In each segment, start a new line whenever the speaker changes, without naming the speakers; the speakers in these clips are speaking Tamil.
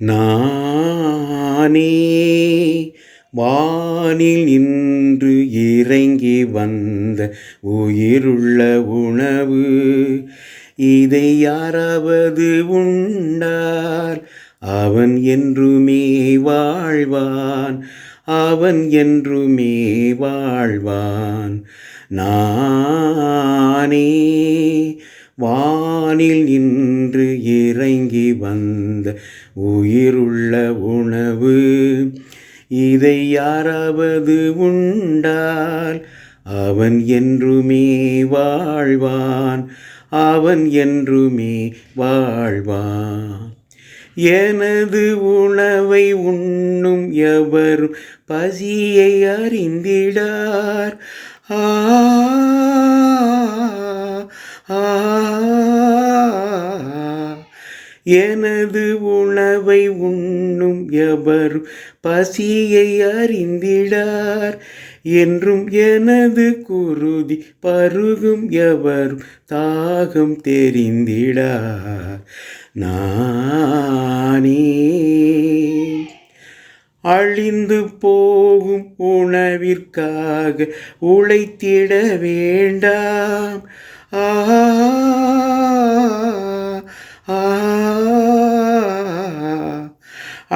நானே வானில் நின்று இறங்கி வந்த உயிருள்ள உணவு. இதை யாராவது உண்டால் அவன் என்றுமே வாழ்வான், அவன் என்றுமே வாழ்வான். நானே வானில் நின்று இறங்கி வந்த உயிருள்ள உணவு. இதை யாராவது உண்டால் அவன் என்றுமே வாழ்வான், அவன் என்றுமே வாழ்வான். எனது உணவை உண்ணும் எவரும் பசியை அறிந்திடார். ஆ எனது உணவை உண்ணும் எவரும் பசியை அறிந்திடார். என்றும் எனது குருதி பருகும் எவரும் தாகம் தெரிந்திடார். நானே அழிந்து போகும் உணவிற்காக உழைத்திட வேண்டாம்.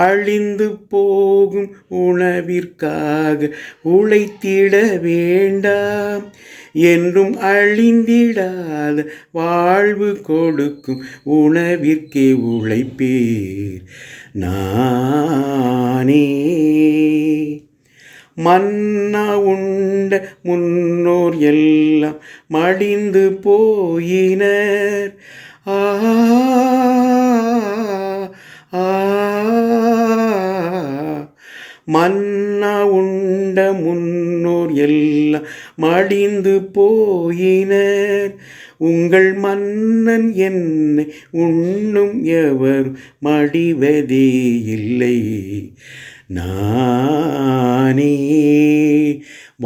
அழிந்து போகும் உணவிற்காக உழைத்திட வேண்டாம். என்றும் அழிந்திடாத வாழ்வு கொடுக்கும் உணவிற்கே உழைப்பீர். நானே மன்னா உண்ட முன்னோர் எல்லாம் மடிந்து போயினர். மன்னா உண்ட முன்னோர் எல்லாம் மடிந்து போயினர். உங்கள் மன்னன் என்னை உண்ணும் எவர் மடிவதே இல்லை. நானே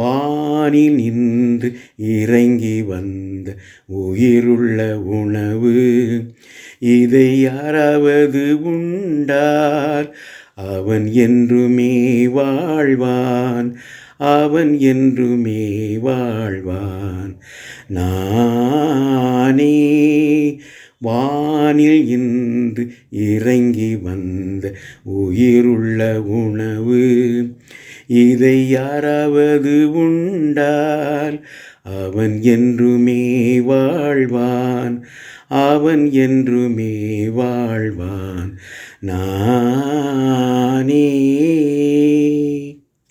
வானில் நின்று இறங்கி வந்த உயிருள்ள உணவு. இதை யாராவது உண்டால் அவன் என்றுமே வாழ்வான், அவன் என்றுமே வாழ்வான். நானே வானில் இன்று இறங்கி வந்த உயிருள்ள உணவு. இதை யாராவது உண்டால் அவன் என்றுமே வாழ்வான், அவன் என்றுமே வாழ்வான். நானே